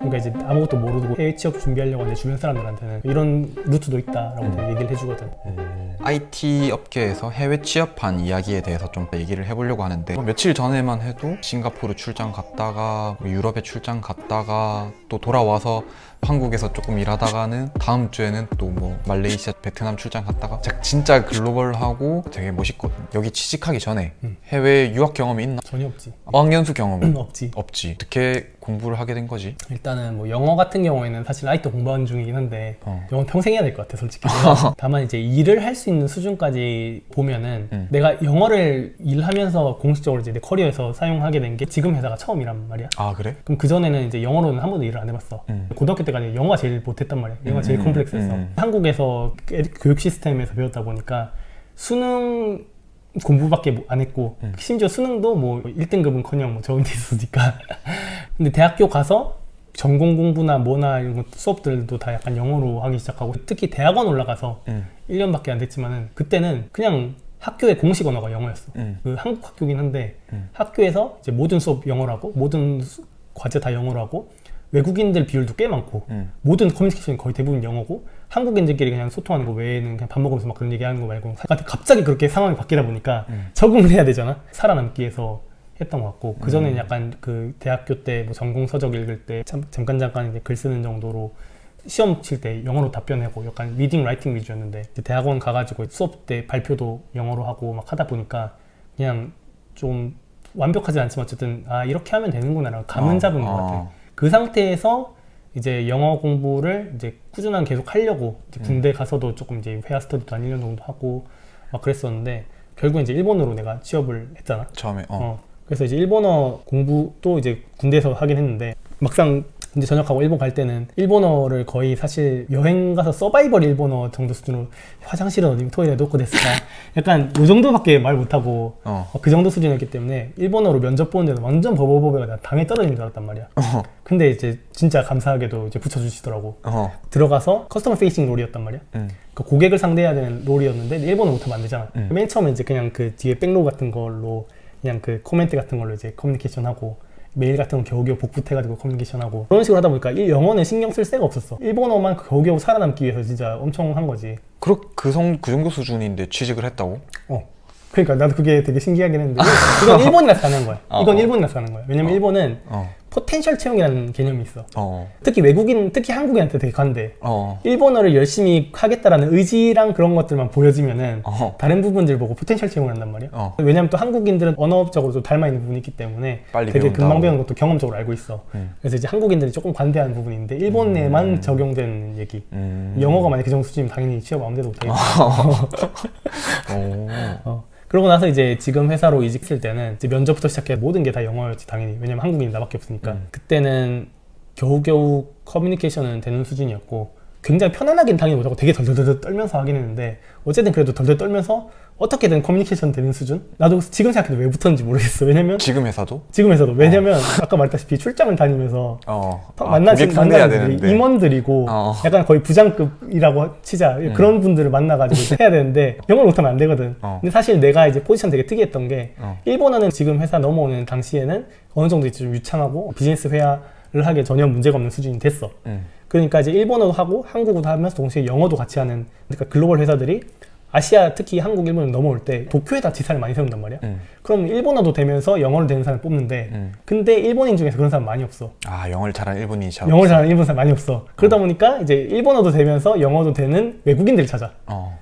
그러니까 이제 아무것도 모르고 해외 취업 준비하려고 하는데 주변 사람들한테는 이런 루트도 있다라고 얘기를 해주거든. IT 업계에서 해외 취업한 이야기에 대해서 좀 얘기를 해보려고 하는데 며칠 전에만 해도 싱가포르 출장 갔다가 유럽에 출장 갔다가 또 돌아와서 한국에서 조금 일하다가는 다음 주에는 또 뭐 말레이시아, 베트남 출장 갔다가 진짜 글로벌하고 되게 멋있거든. 여기 취직하기 전에 해외 유학 경험이 있나? 전혀 없지. 어학연수 경험은? 없지. 없지. 어떻게 공부를 하게 된 거지? 일단은 뭐 영어 같은 경우에는 사실 아직도 공부하는 중이긴 한데 영어 평생 해야 될 것 같아 솔직히. 다만 이제 일을 할 수 있는 수준까지 보면은 내가 영어를 일하면서 공식적으로 이제 내 커리어에서 사용하게 된 게 지금 회사가 처음이란 말이야. 아 그래? 그럼 그전에는 이제 영어로는 한 번도 일을 안 해봤어. 고등학교 때까지 영어가 제일 못했단 말이야. 영어가 제일 컴플렉스했어. 한국에서 교육 시스템에서 배웠다 보니까 수능 공부밖에 안 했고 심지어 수능도 뭐 1등급은커녕 뭐 적은 데 있으니까 근데 대학교 가서 전공 공부나 뭐나 이런 수업들도 다 약간 영어로 하기 시작하고 특히 대학원 올라가서 1년밖에 안 됐지만은 그때는 그냥 학교의 공식 언어가 영어였어. 그 한국 학교긴 한데 학교에서 이제 모든 수업 영어로 하고 모든 과제 다 영어로 하고 외국인들 비율도 꽤 많고 모든 커뮤니케이션이 거의 대부분 영어고 한국인들끼리 그냥 소통하는 거 외에는 그냥 밥 먹으면서 막 그런 얘기하는 거 말고 갑자기 그렇게 상황이 바뀌다 보니까 적응을 해야 되잖아. 살아남기 위해서 했던 것 같고 그전에는 약간 그 대학교 때 뭐 전공 서적 읽을 때 잠깐 이제 글 쓰는 정도로 시험 칠 때 영어로 답변하고 약간 리딩 라이팅 위주였는데 대학원 가가지고 수업 때 발표도 영어로 하고 막 하다 보니까 그냥 좀 완벽하진 않지만 어쨌든 아 이렇게 하면 되는구나 라고 감은 잡은 것 같아. 그 상태에서 이제 영어 공부를 이제 꾸준하게 계속 하려고 이제 군대 가서도 조금 이제 회화 스터디도 한 1년 정도 하고 막 그랬었는데 결국 이제 일본어로 내가 취업을 했잖아. 처음에 그래서 이제 일본어 공부도 이제 군대에서 하긴 했는데 막상 이제 전역하고 일본 갈 때는 일본어를 거의 사실 여행 가서 서바이벌 일본어 정도 수준으로 화장실은 어디 토일에 놓고 됐을까 약간 요 정도밖에 말 못하고 그 정도 수준이었기 때문에 일본어로 면접 보는데도 완전 버버버버가 당에 떨어지는 줄 알았단 말이야. 근데 이제 진짜 감사하게도 이제 붙여주시더라고. 들어가서 커스터머 페이싱 롤이었단 말이야. 그 고객을 상대해야 되는 롤이었는데 일본어 못하면 안 되잖아. 맨 처음에 이제 그냥 그 뒤에 백로 같은 걸로 그냥 그 코멘트 같은 걸로 이제 커뮤니케이션 하고 메일 같은 거 겨우겨우 복붙해가지고 커뮤니케이션하고 그런 식으로 하다 보니까 영어는 신경 쓸 새가 없었어. 일본어만 겨우겨우 살아남기 위해서 진짜 엄청 한 거지. 그 정도 수준인데 취직을 했다고? 그러니까 나도 그게 되게 신기하긴 했는데 이건 일본이라서 가는 거야. 이건 일본이라서 가는 거야. 왜냐면 일본은 포텐셜 채용이라는 개념이 있어. 특히 외국인, 특히 한국인한테 되게 간대. 일본어를 열심히 하겠다라는 의지랑 그런 것들만 보여지면은 다른 부분들 보고 포텐셜 채용을 한단 말이야. 왜냐면 또 한국인들은 언어적으로 좀 닮아 있는 부분이 있기 때문에 되게 배운다고. 금방 배우는 것도 경험적으로 알고 있어. 그래서 이제 한국인들이 조금 관대한 부분인데 일본에만 적용되는 얘기. 영어가 만약 그 정도 수준이면 당연히 취업 아무 데도 못하겠지. 그러고 나서 이제 지금 회사로 이직했을 때는 이제 면접부터 시작해 모든 게 다 영어였지 당연히. 왜냐면 한국인이 나밖에 없으니까. 그때는 겨우겨우 커뮤니케이션은 되는 수준이었고 굉장히 편안하긴 당연히 못하고 되게 덜덜덜 떨면서 하긴 했는데 어쨌든 그래도 덜덜 떨면서 어떻게든 커뮤니케이션 되는 수준? 나도 지금 생각해도 왜 붙었는지 모르겠어. 왜냐면 지금 회사도? 지금 회사도 왜냐면 아까 말했다시피 출장을 다니면서 만나는 분들이 임원들이고 약간 거의 부장급이라고 치자 그런 분들을 만나가지고 해야 되는데 영어를 못하면 안 되거든. 근데 사실 내가 이제 포지션 되게 특이했던 게 일본어는 지금 회사 넘어오는 당시에는 어느 정도 이제 좀 유창하고 비즈니스 회화를 하기에 전혀 문제가 없는 수준이 됐어. 그러니까 이제 일본어도 하고 한국어도 하면서 동시에 영어도 같이 하는 그러니까 글로벌 회사들이 아시아 특히 한국, 일본을 넘어올 때 도쿄에다 지사를 많이 세운단 말이야. 그럼 일본어도 되면서 영어를 되는 사람을 뽑는데 근데 일본인 중에서 그런 사람 많이 없어. 영어를 잘하는 일본인이 잘 영어를 잘하는 일본 사람 많이 없어. 그러다 보니까 이제 일본어도 되면서 영어도 되는 외국인들을 찾아.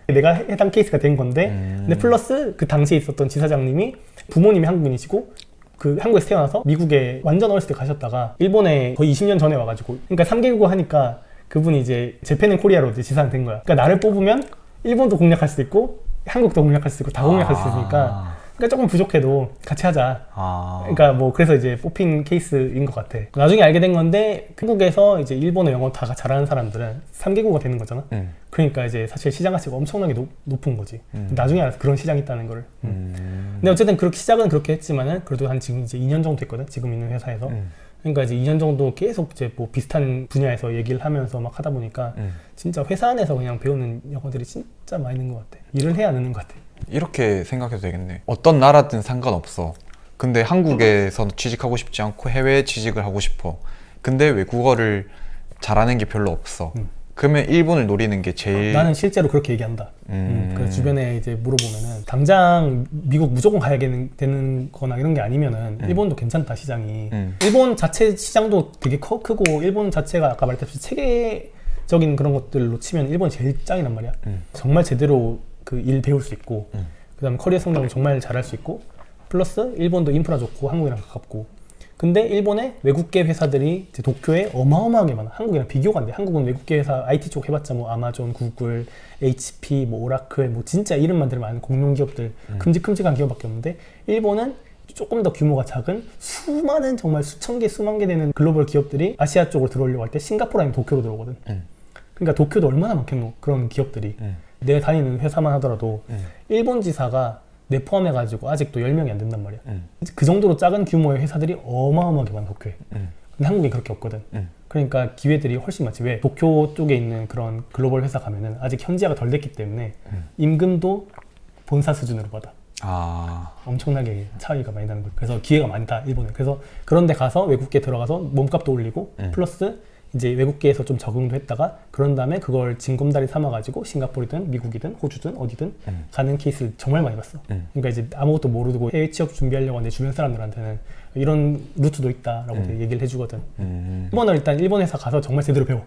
내가 해당 케이스가 된 건데 근데 플러스 그 당시에 있었던 지사장님이 부모님이 한국인이시고 그 한국에서 태어나서 미국에 완전 어렸을 때 가셨다가 일본에 거의 20년 전에 와가지고 그러니까 3개국어 하니까 그분이 이제 재팬 앤 코리아로 이제 지사장 된 거야. 그러니까 나를 뽑으면 일본도 공략할 수 있고 한국도 공략할 수 있고 다 공략할 수 있으니까 그러니까 조금 부족해도 같이 하자. 그러니까 뭐 그래서 이제 뽑힌 케이스인 것 같아. 나중에 알게 된 건데 한국에서 이제 일본어, 영어 다 잘하는 사람들은 3개국어가 되는 거잖아. 그러니까 이제 사실 시장 가치가 엄청나게 높은 거지. 나중에 알아서 그런 시장이 있다는 거를. 근데 어쨌든 그렇게 시작은 그렇게 했지만은 그래도 한 지금 이제 2년 정도 됐거든. 지금 있는 회사에서. 그러니까 이제 2년 정도 계속 이제 뭐 비슷한 분야에서 얘기를 하면서 막 하다 보니까 진짜 회사 안에서 그냥 배우는 영어들이 진짜 많이 있는 것 같아. 일을 해야 느는 것 같아. 이렇게 생각해도 되겠네. 어떤 나라든 상관없어. 근데 한국에서 취직하고 싶지 않고 해외 취직을 하고 싶어. 근데 외국어를 잘하는 게 별로 없어. 그러면 일본을 노리는 게 제일 나는 실제로 그렇게 얘기한다. 그래서 주변에 이제 물어보면은 당장 미국 무조건 가야 되는 거나 이런 게 아니면은 일본도 괜찮다 시장이. 일본 자체 시장도 되게 크고 일본 자체가 아까 말했듯이 체계적인 그런 것들로 치면 일본이 제일 짱이란 말이야. 정말 제대로 그 일 배울 수 있고 그다음에 커리어 성장을 정말 잘할 수 있고 플러스 일본도 인프라 좋고 한국이랑 가깝고. 근데 일본의 외국계 회사들이 이제 도쿄에 어마어마하게 많아. 한국이랑 비교가 안 돼. 한국은 외국계 회사 IT 쪽 해봤자 뭐 아마존, 구글, HP, 뭐 오라클, 뭐 진짜 이름만 들으면 아는 공룡 기업들, 큼직큼직한 기업밖에 없는데 일본은 조금 더 규모가 작은 수많은 정말 수천 개, 수만 개 되는 글로벌 기업들이 아시아 쪽으로 들어오려고 할 때 싱가포르 아니면 도쿄로 들어오거든. 그러니까 도쿄도 얼마나 많겠노 그런 기업들이. 내가 다니는 회사만 하더라도 일본 지사가 내 포함해가지고 아직도 10명이 안 된단 말이야. 그 정도로 작은 규모의 회사들이 어마어마하게 많아 도쿄에. 근데 한국엔 그렇게 없거든. 그러니까 기회들이 훨씬 많지. 왜? 도쿄 쪽에 있는 그런 글로벌 회사 가면은 아직 현지화가 덜 됐기 때문에 임금도 본사 수준으로 받아. 엄청나게 차이가 많이 나는 거야. 그래서 기회가 많다 일본에. 그래서 그런 데 가서 외국계 들어가서 몸값도 올리고 플러스 이제 외국계에서 좀 적응도 했다가 그런 다음에 그걸 징검다리 삼아가지고 싱가포르든 미국이든 호주든 어디든 가는 케이스를 정말 많이 봤어. 그러니까 이제 아무것도 모르고 해외 취업 준비하려고 하는데 주변 사람들한테는 이런 루트도 있다라고 얘기를 해주거든. 일본은 일단 일본 회사 가서 정말 제대로 배워.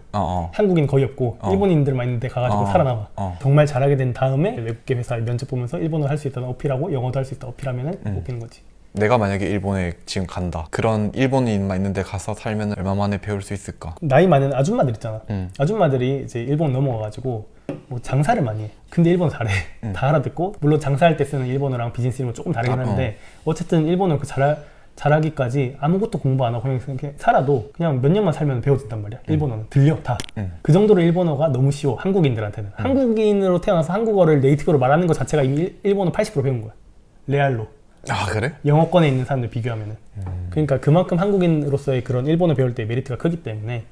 한국인 거의 없고 일본인들만 있는데 가가지고 살아남아. 정말 잘하게 된 다음에 외국계 회사 면접 보면서 일본어 할 수 있다는 어필하고 영어도 할 수 있다 어필하면은 뽑히는 거지. 내가 만약에 일본에 지금 간다. 그런 일본인만 있는데 가서 살면 얼마 만에 배울 수 있을까? 나이 많은 아줌마들 있잖아. 아줌마들이 이제 일본 넘어가가지고 뭐 장사를 많이 해. 근데 일본어 잘해. 다 알아듣고 물론 장사할 때 쓰는 일본어랑 비즈니스 일본어 조금 다르긴 한데 어쨌든 일본어 그 잘하기까지 아무것도 공부 안 하고 그냥 이렇게 살아도 그냥 몇 년만 살면 배워진단 말이야. 일본어는 들려 다. 그 정도로 일본어가 너무 쉬워. 한국인들한테는. 한국인으로 태어나서 한국어를 네이티브로 말하는 것 자체가 이미 일본어 80% 배운 거야. 레알로. 그래? 영어권에 있는 사람들 비교하면은. 그러니까 그만큼 한국인으로서의 그런 일본어 배울 때 메리트가 크기 때문에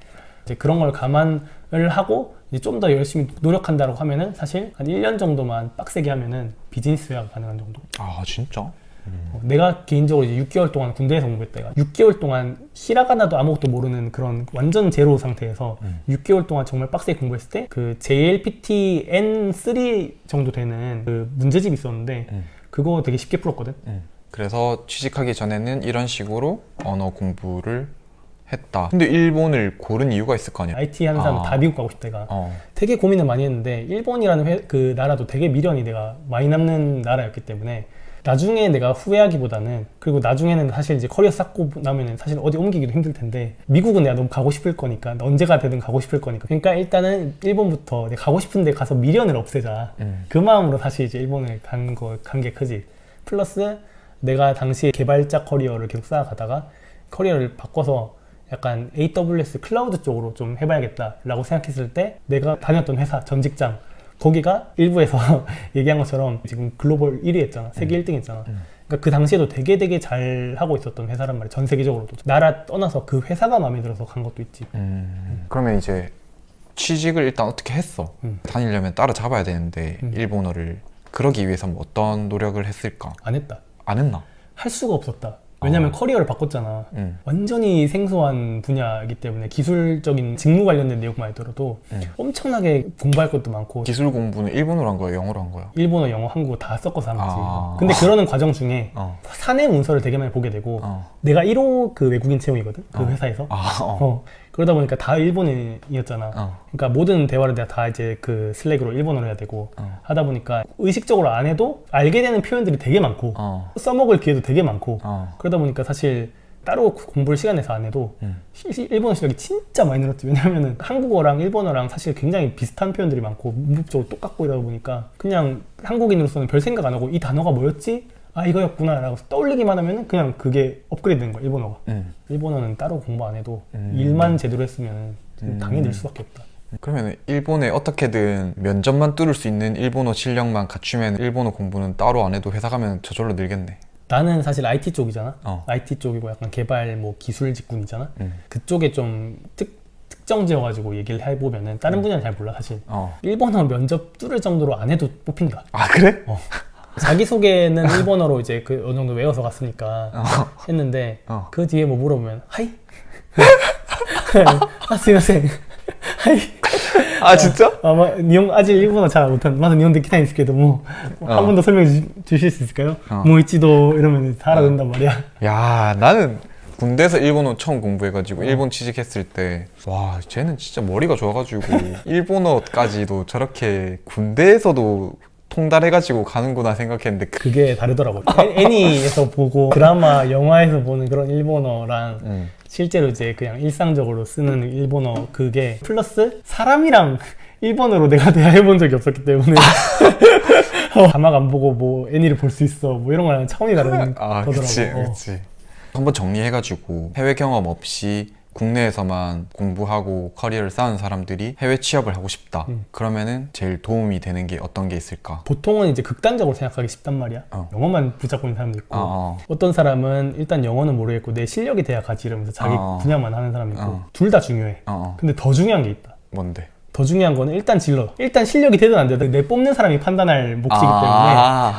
이제 그런 걸 감안을 하고 좀 더 열심히 노력한다고 하면은 사실 한 1년 정도만 빡세게 하면은 비즈니스가 가능한 정도. 진짜? 내가 개인적으로 이제 6개월 동안 군대에서 공부했다. 6개월 동안 히라가나도 아무것도 모르는 그런 완전 제로 상태에서 6개월 동안 정말 빡세게 공부했을 때 그 JLPT N3 정도 되는 그 문제집이 있었는데 그거 되게 쉽게 풀었거든. 그래서 취직하기 전에는 이런 식으로 언어 공부를 했다. 근데 일본을 고른 이유가 있을 거 아니야? IT 하는 사람은 다 미국 가고 싶다. 되게 고민을 많이 했는데 일본이라는 그 나라도 되게 미련이 내가 많이 남는 나라였기 때문에 나중에 내가 후회하기보다는 그리고 나중에는 사실 이제 커리어 쌓고 나면은 사실 어디 옮기기도 힘들 텐데 미국은 내가 너무 가고 싶을 거니까 언제가 되든 가고 싶을 거니까 그러니까 일단은 일본부터 내가 가고 싶은 데 가서 미련을 없애자. 그 마음으로 사실 이제 일본을 간 게 크지. 플러스 내가 당시에 개발자 커리어를 계속 쌓아가다가 커리어를 바꿔서 약간 AWS 클라우드 쪽으로 좀 해봐야겠다라고 생각했을 때 내가 다녔던 회사 전 직장 거기가 일부에서 얘기한 것처럼 지금 글로벌 1위 했잖아. 세계 1등 했잖아. 그러니까 그 당시에도 되게 잘 하고 있었던 회사란 말이야. 전 세계적으로도. 나라 떠나서 그 회사가 마음에 들어서 간 것도 있지. 그러면 이제 취직을 일단 어떻게 했어? 다니려면 따라잡아야 되는데 일본어를 그러기 위해서 뭐 어떤 노력을 했을까? 안 했다. 안 했나? 할 수가 없었다. 왜냐면 커리어를 바꿨잖아. 완전히 생소한 분야이기 때문에 기술적인 직무 관련된 내용만 들어도 엄청나게 공부할 것도 많고. 기술 공부는 일본어로 한 거야? 영어로 한 거야? 일본어, 영어, 한국어 다 섞어서 한 거지. 근데 그러는 과정 중에 사내 문서를 되게 많이 보게 되고 내가 1호 그 외국인 채용이거든? 그 회사에서. 그러다 보니까 다 일본인이었잖아. 그러니까 모든 대화를 내가 다 이제 그 슬랙으로 일본어로 해야 되고 하다 보니까 의식적으로 안 해도 알게 되는 표현들이 되게 많고 써먹을 기회도 되게 많고 그러다 보니까 사실 따로 공부를 시간 내서 안 해도 일본어 실력이 진짜 많이 늘었지. 왜냐면은 한국어랑 일본어랑 사실 굉장히 비슷한 표현들이 많고 문법적으로 똑같고 이러다 보니까 그냥 한국인으로서는 별 생각 안 하고 이 단어가 뭐였지? 이거였구나 라고 떠올리기만 하면 그냥 그게 업그레이드 된 거야. 일본어가. 일본어는 따로 공부 안 해도 일만 제대로 했으면 당연히 늘 수밖에 없다. 그러면 일본에 어떻게든 면접만 뚫을 수 있는 일본어 실력만 갖추면 일본어 공부는 따로 안 해도 회사 가면 저절로 늘겠네. 나는 사실 IT 쪽이잖아. IT 쪽이고 약간 개발 뭐 기술 직군이잖아. 그쪽에 좀 특정 지어가지고 얘기를 해보면은 다른 분야는 잘 몰라 사실. 일본어 면접 뚫을 정도로 안 해도 뽑힌다. 그래? 자기소개는 일본어로 이제 그 어느 정도 외워서 갔으니까 했는데 그 뒤에 뭐 물어보면 하이? あ、すいません。はい。아 진짜? 日本アジア일본어 잘 못한まだ日本できないんですけども한 번 더 설명해 주실 수 있을까요? もう一度 이러면 다 알아듣는단 말이야. 야 나는 군대에서 일본어 처음 공부해가지고 일본 취직했을 때 와 쟤는 진짜 머리가 좋아가지고 일본어까지도 저렇게 군대에서도 통달해가지고 가는구나 생각했는데 그게 다르더라고. 애니에서 보고 드라마, 영화에서 보는 그런 일본어랑 실제로 이제 그냥 일상적으로 쓰는 일본어 그게 플러스 사람이랑 일본어로 내가 대화해본 적이 없었기 때문에 자막 안 보고 뭐 애니를 볼 수 있어 뭐 이런 거랑 차원이 다른 거더라고. 그치. 한번 정리해가지고 해외 경험 없이 국내에서만 공부하고 커리어를 쌓은 사람들이 해외 취업을 하고 싶다. 그러면은 제일 도움이 되는 게 어떤 게 있을까? 보통은 이제 극단적으로 생각하기 쉽단 말이야. 영어만 붙잡고 있는 사람도 있고 어떤 사람은 일단 영어는 모르겠고 내 실력이 돼야 가지 이러면서 자기 분야만 하는 사람이 있고 둘 다 중요해. 근데 더 중요한 게 있다. 뭔데? 더 중요한 거는 일단 질러. 일단 실력이 되든 안 되든 내 뽑는 사람이 판단할 몫이기 때문에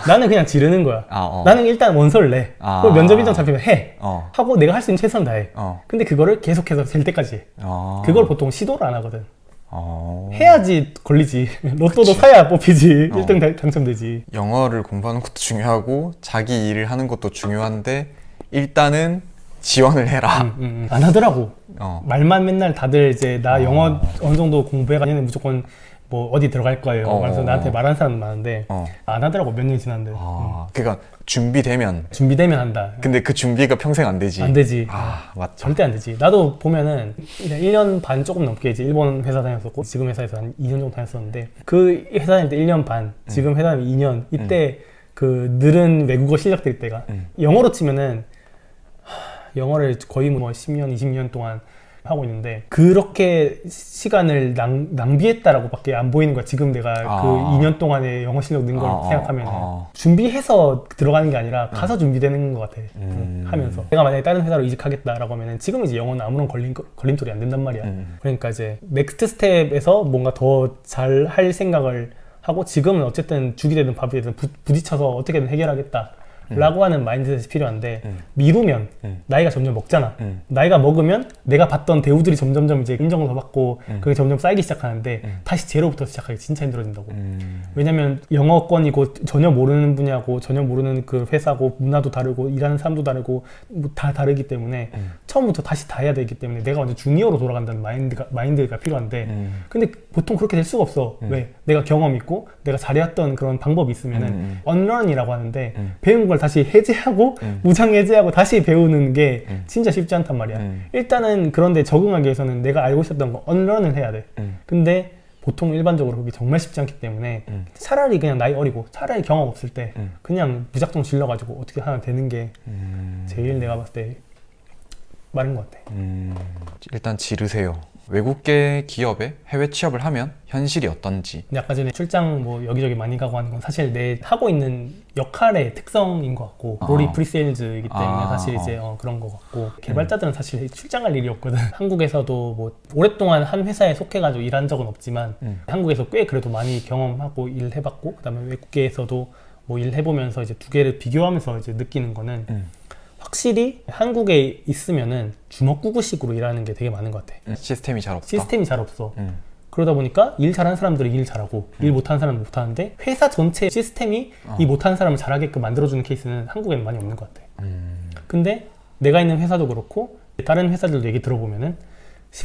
나는 그냥 지르는 거야. 나는 일단 원서를 내. 그리고 면접 일정 잡히면 해. 하고 내가 할 수 있는 최선을 다해. 근데 그거를 계속해서 될 때까지 해. 그걸 보통 시도를 안 하거든. 해야지 걸리지. 로또도 사야 뽑히지. 1등 당첨되지. 영어를 공부하는 것도 중요하고 자기 일을 하는 것도 중요한데 일단은 지원을 해라. 안 하더라고. 말만 맨날 다들 이제 나 영어 어느 정도 공부해가 얘는 무조건 뭐 어디 들어갈 거예요. 그래서 나한테 말하는 사람도 많은데 안 하더라고 몇 년이 지났는데. 그러니까 준비되면 한다. 근데 그 준비가 평생 안 되지. 안 되지. 맞죠. 절대 안 되지. 나도 보면은 1년 반 조금 넘게 이제 일본 회사 다녔었고 지금 회사에서 한 2년 정도 다녔었는데 그 회사 다닐 때 1년 반 지금 회사 다니면 2년 이때 그 늘은 외국어 실력들 때가 영어로 치면은 영어를 거의 뭐 10년, 20년 동안 하고 있는데 그렇게 시간을 낭비했다라고 밖에 안 보이는 거야. 지금 내가 그 2년 동안의 영어 실력 는 걸 생각하면 준비해서 들어가는 게 아니라 가서 준비되는 것 같아. 하면서 내가 만약에 다른 회사로 이직하겠다라고 하면 지금 이제 영어는 아무런 걸림돌이 안 된단 말이야. 그러니까 이제 넥스트 스텝에서 뭔가 더 잘 할 생각을 하고 지금은 어쨌든 죽이 되든 밥이 되든 부딪혀서 어떻게든 해결하겠다 라고 하는 마인드셋이 필요한데 미루면 나이가 점점 먹잖아. 나이가 먹으면 내가 봤던 대우들이 점점점 이제 인정을 더 받고 그게 점점 쌓이기 시작하는데 다시 제로부터 시작하기 진짜 힘들어진다고. 왜냐면 영어권이고 전혀 모르는 분야고 전혀 모르는 그 회사고 문화도 다르고 일하는 사람도 다르고 뭐 다 다르기 때문에 처음부터 다시 다 해야 되기 때문에 내가 완전 주니어로 돌아간다는 마인드가 필요한데 근데 보통 그렇게 될 수가 없어. 왜? 내가 경험 있고 내가 잘해왔던 그런 방법이 있으면은 언런이라고 하는데 배운 걸 다시 해제하고 무장 해제하고 다시 배우는 게 진짜 쉽지 않단 말이야. 일단은 그런데 적응하기 위해서는 내가 알고 있었던 거 언런을 해야 돼. 근데 보통 일반적으로 그게 정말 쉽지 않기 때문에 차라리 그냥 나이 어리고 차라리 경험 없을 때 그냥 무작정 질러가지고 어떻게 하나 되는 게 제일 내가 봤을 때 빠른 것 같아. 일단 지르세요. 외국계 기업에 해외 취업을 하면 현실이 어떤지. 근데 아까 전에 출장 뭐 여기저기 많이 가고 하는 건 사실 내 하고 있는 역할의 특성인 것 같고 롤이 프리세일즈이기 때문에 사실 이제 그런 것 같고 개발자들은 사실 출장할 일이 없거든. 한국에서도 뭐 오랫동안 한 회사에 속해가지고 일한 적은 없지만 한국에서 꽤 그래도 많이 경험하고 일해봤고 그다음에 외국계에서도 뭐 일해보면서 이제 두 개를 비교하면서 이제 느끼는 거는 확실히 한국에 있으면은 주먹구구식으로 일하는 게 되게 많은 것 같아. 시스템이 잘 없다. 시스템이 잘 없어. 그러다 보니까 일 잘하는 사람들은 일 잘하고 일 못하는 사람은 못하는데 회사 전체 시스템이 이 못하는 사람을 잘하게끔 만들어주는 케이스는 한국에는 많이 없는 것 같아. 근데 내가 있는 회사도 그렇고 다른 회사들도 얘기 들어보면은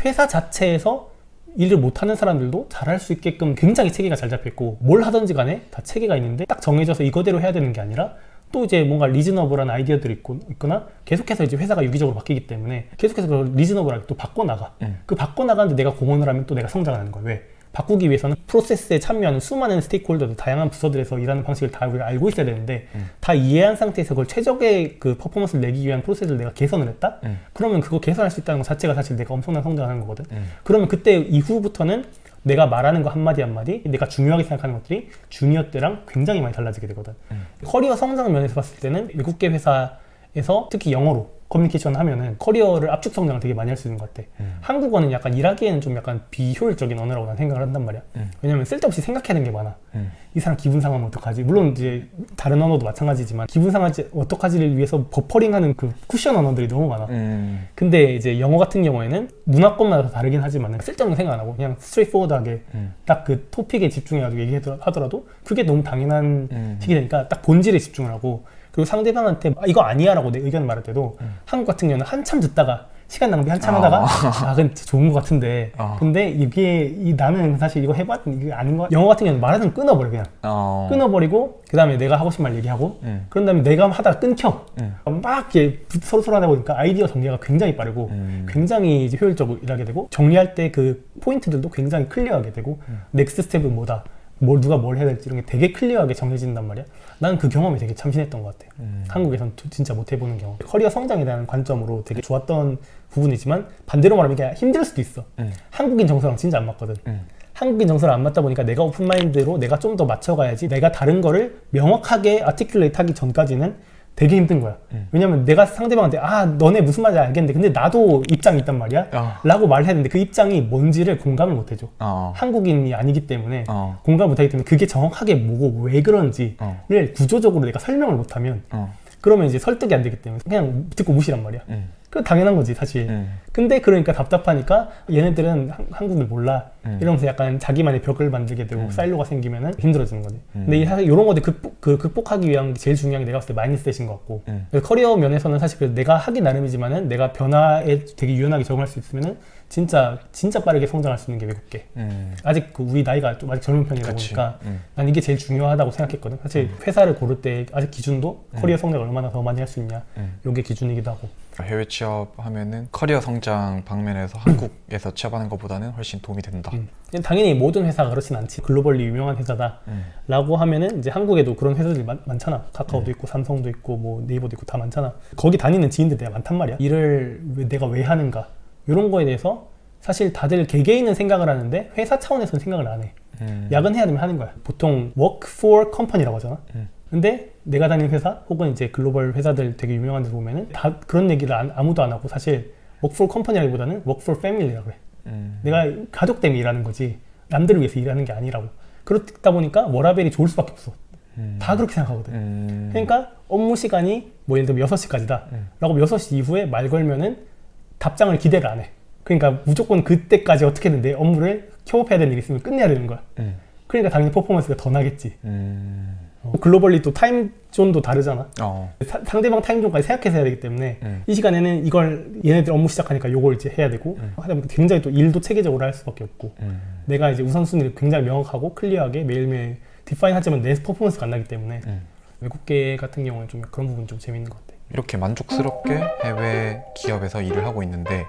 회사 자체에서 일을 못하는 사람들도 잘할 수 있게끔 굉장히 체계가 잘 잡혀있고 뭘 하든지 간에 다 체계가 있는데 딱 정해져서 이거대로 해야 되는 게 아니라 또 이제 뭔가 리즈너블한 아이디어들이 있거나 계속해서 이제 회사가 유기적으로 바뀌기 때문에 계속해서 그 리즈너블하게 또 바꿔나가. 그 바꿔나가는데 내가 공헌을 하면 또 내가 성장을 하는 거야. 왜? 바꾸기 위해서는 프로세스에 참여하는 수많은 스테이크홀더들, 다양한 부서들에서 일하는 방식을 다 우리가 알고 있어야 되는데 다 이해한 상태에서 그걸 최적의 그 퍼포먼스를 내기 위한 프로세스를 내가 개선을 했다? 그러면 그거 개선할 수 있다는 것 자체가 사실 내가 엄청난 성장을 하는 거거든. 그러면 그때 이후부터는 내가 말하는 거 한마디 한마디 내가 중요하게 생각하는 것들이 주니어 때랑 굉장히 많이 달라지게 되거든. 커리어 성장 면에서 봤을 때는 외국계 회사에서 특히 영어로 커뮤니케이션 하면은 커리어를 압축 성장을 되게 많이 할 수 있는 것 같아. 한국어는 약간 일하기에는 좀 약간 비효율적인 언어라고 난 생각을 한단 말이야. 왜냐면 쓸데없이 생각해야 되는 게 많아. 이 사람 기분 상하면 어떡하지? 물론 이제 다른 언어도 마찬가지지만 기분 상하지 어떡하지를 위해서 버퍼링하는 그 쿠션 언어들이 너무 많아. 근데 이제 영어 같은 경우에는 문화권마다 다르긴 하지만 쓸데없는 생각 안 하고 그냥 스트레이트포워드하게 딱 그 토픽에 집중해가지고 얘기하더라도 그게 너무 당연한 식이 되니까 딱 본질에 집중을 하고 그리고 상대방한테 이거 아니야 라고 내 의견을 말할 때도 한국 같은 경우는 한참 듣다가 시간 낭비 한참 하다가 그건 진짜 좋은 것 같은데 근데 이게 나는 사실 이거 해봤는데 이게 아닌 거 같아. 영어 같은 경우는 말하는 끊어버려 그냥 끊어버리고 그 다음에 내가 하고 싶은 말 얘기하고 그런 다음에 내가 하다가 끊겨 막 이렇게 서로 하다 보니까 아이디어 정리가 굉장히 빠르고 굉장히 이제 효율적으로 일하게 되고 정리할 때 그 포인트들도 굉장히 클리어하게 되고 넥스트 스텝은 뭐다 누가 뭘 해야 될지 이런 게 되게 클리어하게 정해진단 말이야. 나는 그 경험이 되게 참신했던 것 같아. 한국에선 진짜 못 해보는 경험. 커리어 성장에 대한 관점으로 되게 좋았던 부분이지만 반대로 말하면 이게 힘들 수도 있어. 한국인 정서랑 진짜 안 맞거든. 한국인 정서랑 안 맞다 보니까 내가 오픈마인드로 내가 좀 더 맞춰가야지 내가 다른 거를 명확하게 아티큘레이트 하기 전까지는 되게 힘든 거야. 왜냐면 내가 상대방한테 너네 무슨 말인지 알겠는데 근데 나도 입장이 있단 말이야 라고 말을 했는데 그 입장이 뭔지를 공감을 못 해줘. 한국인이 아니기 때문에 공감을 못 하기 때문에 그게 정확하게 뭐고 왜 그런지를 구조적으로 내가 설명을 못하면 그러면 이제 설득이 안 되기 때문에 그냥 듣고 무시란 말이야. 그 당연한 거지 사실. 근데 그러니까 답답하니까 얘네들은 한국을 몰라 이러면서 약간 자기만의 벽을 만들게 되고 사일로가 생기면은 힘들어지는 거지. 근데 사실 이런 것들 극복하기 위한 게 제일 중요한 게 내가 봤을 때 마인드셋인 것 같고 그래서 커리어 면에서는 사실 그래도 내가 하기 나름이지만은 내가 변화에 되게 유연하게 적응할 수 있으면은 진짜 빠르게 성장할 수 있는 게 외국계. 아직 우리 나이가 좀 아직 젊은 편이다 보니까 난 이게 제일 중요하다고 생각했거든. 사실 회사를 고를 때 아직 기준도 커리어 성장을 얼마나 더 많이 할 수 있냐 이게 기준이기도 하고. 해외 취업하면은 커리어 성장 방면에서 한국에서 취업하는 것보다는 훨씬 도움이 된다. 당연히 모든 회사가 그렇진 않지. 글로벌리 유명한 회사다 라고 하면은 이제 한국에도 그런 회사들이 많잖아. 카카오도 있고 삼성도 있고 뭐 네이버도 있고 다 많잖아. 거기 다니는 지인들 내가 많단 말이야. 일을 내가 왜 하는가 이런 거에 대해서 사실 다들 개개인은 생각을 하는데 회사 차원에서는 생각을 안 해. 야근해야 되면 하는 거야. 보통 work for company라고 하잖아. 근데 내가 다니는 회사 혹은 이제 글로벌 회사들 되게 유명한 데 보면은 다 그런 얘기를 아무도 안 하고 사실 work for company라기보다는 work for family라고 해. 내가 가족 때문에 일하는 거지 남들을 위해서 일하는 게 아니라고. 그렇다 보니까 워라밸이 좋을 수밖에 없어. 다 그렇게 생각하거든. 그러니까 업무 시간이 뭐 예를 들면 6시까지다 라고 6시 이후에 말 걸면은 답장을 기대를 안 해. 그러니까 무조건 그때까지 어떻게든 내 업무를 협업해야 되는 일이 있으면 끝내야 되는 거야. 그러니까 당연히 퍼포먼스가 더 나겠지. 글로벌리 또 타임존도 다르잖아. 상대방 타임존까지 생각해서 해야 되기 때문에 이 시간에는 이걸 얘네들 업무 시작하니까 요걸 이제 해야 되고 하다 보니까 굉장히 또 일도 체계적으로 할 수밖에 없고 내가 이제 우선순위를 굉장히 명확하고 클리어하게 매일매일 디파인 하지만 내 퍼포먼스가 안 나기 때문에 외국계 같은 경우는 좀 그런 부분 좀 재밌는 것 같아. 이렇게 만족스럽게 해외 기업에서 일을 하고 있는데